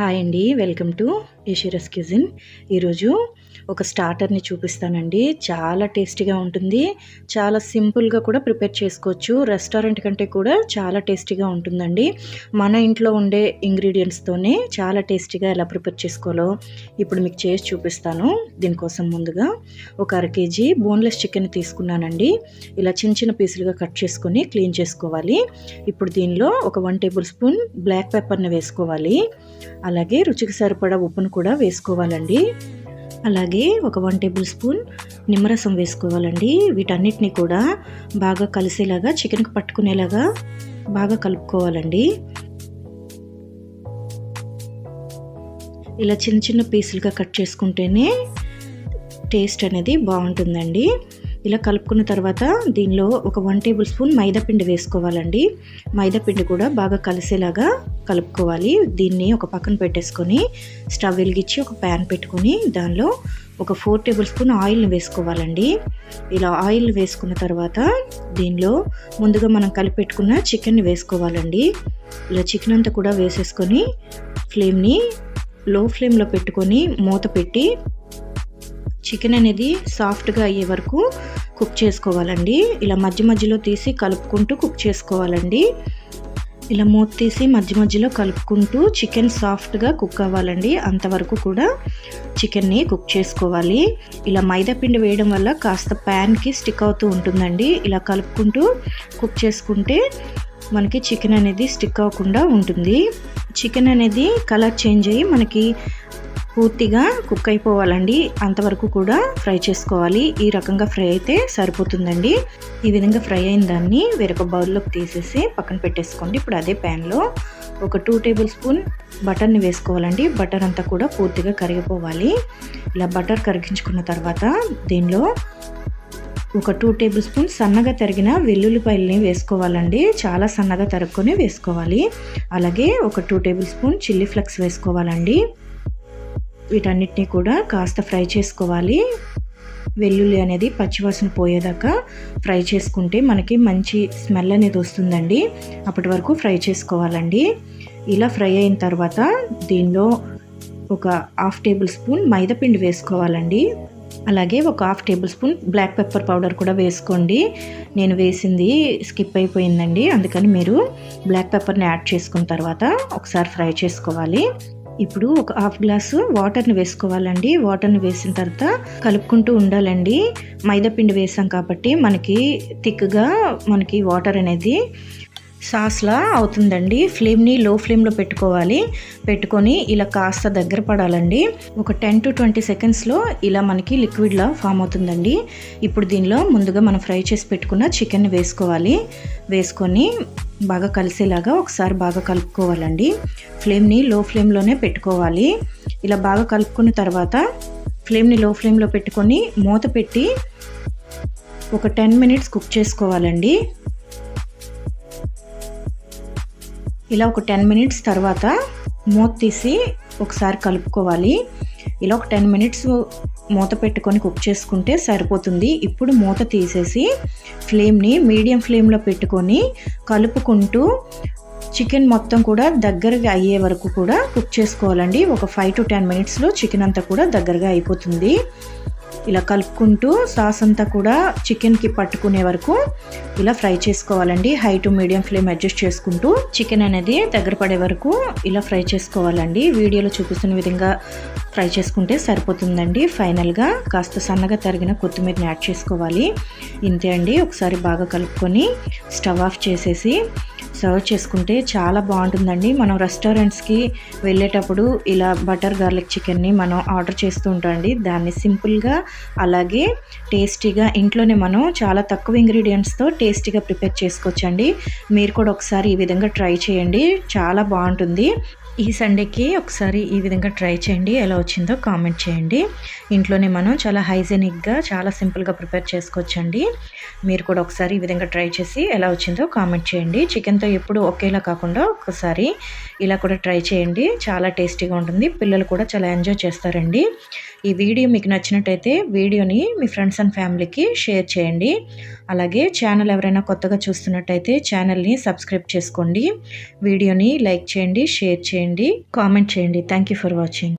Hi అండి. Welcome to Yashira's kitchen. ఈరోజు ఒక స్టార్టర్ని చూపిస్తానండి. చాలా టేస్టీగా ఉంటుంది. చాలా సింపుల్గా కూడా ప్రిపేర్ చేసుకోవచ్చు. రెస్టారెంట్ కంటే కూడా చాలా టేస్టీగా ఉంటుందండి. మన ఇంట్లో ఉండే ఇంగ్రీడియంట్స్తోనే చాలా టేస్టీగా ఎలా ప్రిపేర్ చేసుకోవాలో ఇప్పుడు మీకు చేసి చూపిస్తాను. దీనికోసం ముందుగా ఒక 1/2 kg బోన్లెస్ చికెన్ తీసుకున్నానండి. ఇలా చిన్న చిన్న పీసులుగా కట్ చేసుకొని క్లీన్ చేసుకోవాలి. ఇప్పుడు దీనిలో ఒక 1 టేబుల్ స్పూన్ బ్లాక్ పెప్పర్ని వేసుకోవాలి. అలాగే రుచికి సరిపడా ఉప్పును కూడా వేసుకోవాలండి. అలాగే ఒక 1 టేబుల్ స్పూన్ నిమ్మరసం వేసుకోవాలండి. వీటన్నిటిని కూడా బాగా కలిసేలాగా చికెన్కి పట్టుకునేలాగా బాగా కలుపుకోవాలండి. ఇలా చిన్న చిన్న పీసులుగా కట్ చేసుకుంటేనే టేస్ట్ అనేది బాగుంటుందండి. ఇలా కలుపుకున్న తర్వాత దీనిలో ఒక 1 టేబుల్ స్పూన్ మైదా పిండి వేసుకోవాలండి. మైదా పిండి కూడా బాగా కలిసేలాగా కలుపుకోవాలి. దీన్ని ఒక పక్కన పెట్టేసుకొని స్టవ్ వెలిగించి ఒక ప్యాన్ పెట్టుకొని దానిలో ఒక 4 టేబుల్ స్పూన్ ఆయిల్ని వేసుకోవాలండి. ఇలా ఆయిల్ వేసుకున్న తర్వాత దీనిలో ముందుగా మనం కలిపెట్టుకున్న చికెన్ని వేసుకోవాలండి. ఇలా చికెన్ అంతా కూడా వేసేసుకొని ఫ్లేమ్ని లో ఫ్లేమ్లో పెట్టుకొని మూత పెట్టి చికెన్ అనేది సాఫ్ట్గా అయ్యే వరకు కుక్ చేసుకోవాలండి. ఇలా మధ్య మధ్యలో తీసి కలుపుకుంటూ కుక్ చేసుకోవాలండి. ఇలా మూత తీసి మధ్య మధ్యలో కలుపుకుంటూ చికెన్ సాఫ్ట్గా కుక్ అవ్వాలండి. అంతవరకు కూడా చికెన్ని కుక్ చేసుకోవాలి. ఇలా మైదా పిండి వేయడం వల్ల కాస్త ప్యాన్కి స్టిక్ అవుతూ ఉంటుందండి. ఇలా కలుపుకుంటూ కుక్ చేసుకుంటే మనకి చికెన్ అనేది స్టిక్ అవ్వకుండా ఉంటుంది. చికెన్ అనేది కలర్ చేంజ్ అయ్యి మనకి పూర్తిగా కుక్ అయిపోవాలండి. అంతవరకు కూడా ఫ్రై చేసుకోవాలి. ఈ రకంగా ఫ్రై అయితే సరిపోతుందండి. ఈ విధంగా ఫ్రై అయిన దాన్ని వేరొక బౌల్లోకి తీసేసి పక్కన పెట్టేసుకోండి. ఇప్పుడు అదే ప్యాన్లో ఒక 2 టేబుల్ స్పూన్ బటర్ని వేసుకోవాలండి. బటర్ అంతా కూడా పూర్తిగా కరిగిపోవాలి. ఇలా బటర్ కరిగించుకున్న తర్వాత దీనిలో ఒక 2 టేబుల్ స్పూన్ సన్నగా తరిగిన వెల్లుల్లిపాయలని వేసుకోవాలండి. చాలా సన్నగా తరుక్కొని వేసుకోవాలి. అలాగే ఒక 2 టేబుల్ స్పూన్ చిల్లీ ఫ్లేక్స్ వేసుకోవాలండి. వీటన్నిటిని కూడా కాస్త ఫ్రై చేసుకోవాలి. వెల్లుల్లి అనేది పచ్చివాసన పోయేదాకా ఫ్రై చేసుకుంటే మనకి మంచి స్మెల్ అనేది వస్తుందండి. అప్పటి వరకు ఫ్రై చేసుకోవాలండి. ఇలా ఫ్రై అయిన తర్వాత దీనిలో ఒక 1/2 టేబుల్ స్పూన్ మైదా పిండి వేసుకోవాలండి. అలాగే ఒక 1/2 tablespoon black pepper powder కూడా వేసుకోండి. నేను వేసింది స్కిప్ అయిపోయిందండి. అందుకని మీరు బ్లాక్ పెప్పర్ని యాడ్ చేసుకున్న తర్వాత ఒకసారి ఫ్రై చేసుకోవాలి. ఇప్పుడు ఒక 1/2 గ్లాసు వాటర్ని వేసుకోవాలండి. వాటర్ని వేసిన తర్వాత కలుపుకుంటూ ఉండాలండి. మైదా పిండి వేసాం కాబట్టి మనకి థిక్గా మనకి వాటర్ అనేది సాస్లా అవుతుందండి. ఫ్లేమ్ని లో ఫ్లేమ్లో పెట్టుకొని ఇలా కాస్త దగ్గర పడాలండి. ఒక 10 to 20 సెకండ్స్లో ఇలా మనకి లిక్విడ్లా ఫామ్ అవుతుందండి. ఇప్పుడు దీనిలో ముందుగా మనం ఫ్రై చేసి పెట్టుకున్న చికెన్ని వేసుకోవాలి. వేసుకొని బాగా కలిసేలాగా ఒకసారి బాగా కలుపుకోవాలండి. ఫ్లేమ్ని లో ఫ్లేమ్లోనే పెట్టుకోవాలి. ఇలా బాగా కలుపుకున్న తర్వాత ఫ్లేమ్ని లో ఫ్లేమ్లో పెట్టుకొని మూత పెట్టి ఒక 10 మినిట్స్ కుక్ చేసుకోవాలండి. ఇలా ఒక 10 మినిట్స్ తర్వాత మూత తీసి ఒకసారి కలుపుకోవాలి. ఇలా ఒక 10 మినిట్స్ మూత పెట్టుకొని కుక్ చేసుకుంటే సరిపోతుంది. ఇప్పుడు మూత తీసేసి ఫ్లేమ్ని మీడియం ఫ్లేమ్లో పెట్టుకొని కలుపుకుంటూ చికెన్ మొత్తం కూడా దగ్గరగా అయ్యే వరకు కూడా కుక్ చేసుకోవాలండి. ఒక 5 to 10 మినిట్స్లో చికెన్ అంతా కూడా దగ్గరగా అయిపోతుంది. ఇలా కలుపుకుంటూ సాస్ అంతా కూడా చికెన్కి పట్టుకునే వరకు ఇలా ఫ్రై చేసుకోవాలండి. High to medium flame adjust చేసుకుంటూ చికెన్ అనేది దగ్గర పడే వరకు ఇలా ఫ్రై చేసుకోవాలండి. వీడియోలో చూపిస్తున్న విధంగా ఫ్రై చేసుకుంటే సరిపోతుందండి. ఫైనల్గా కాస్త సన్నగా తరిగిన కొత్తిమీరని యాడ్ చేసుకోవాలి. ఇంతే అండి. ఒకసారి బాగా కలుపుకొని స్టవ్ ఆఫ్ చేసేసి సర్వ్ చేసుకుంటే చాలా బాగుంటుందండి. మనం రెస్టారెంట్స్కి వెళ్ళేటప్పుడు ఇలా బటర్ గార్లిక్ చికెన్ని మనం ఆర్డర్ చేస్తూ ఉంటామండి. దాన్ని సింపుల్గా అలాగే టేస్టీగా ఇంట్లోనే మనం చాలా తక్కువ ఇంగ్రీడియంట్స్తో టేస్టీగా ప్రిపేర్ చేసుకోవచ్చండి. మీరు కూడా ఒకసారి ఈ విధంగా ట్రై చేయండి. చాలా బాగుంటుంది. ఈ సండేకి ఒకసారి ఈ విధంగా ట్రై చేయండి. ఎలా వచ్చిందో కామెంట్ చేయండి. ఇంట్లోనే మనం చాలా హైజెనిక్గా చాలా సింపుల్గా ప్రిపేర్ చేసుకోవచ్చండి. మీరు కూడా ఒకసారి ఈ విధంగా ట్రై చేసి ఎలా వచ్చిందో కామెంట్ చేయండి. చికెన్తో ఎప్పుడు ఒకేలా కాకుండా ఒకసారి ఇలా కూడా ట్రై చేయండి. చాలా టేస్టీగా ఉంటుంది. పిల్లలు కూడా చాలా ఎంజాయ్ చేస్తారండి. ఈ వీడియో మీకు నచ్చినట్టయితే వీడియోని మీ ఫ్రెండ్స్ అండ్ ఫ్యామిలీకి షేర్ చేయండి. అలాగే ఛానల్ ఎవరైనా కొత్తగా చూస్తున్నట్టయితే ఛానల్ని సబ్స్క్రైబ్ చేసుకోండి. వీడియోని లైక్ చేయండి, షేర్ చేయండి, కామెంట్ చేయండి. Thank you for watching.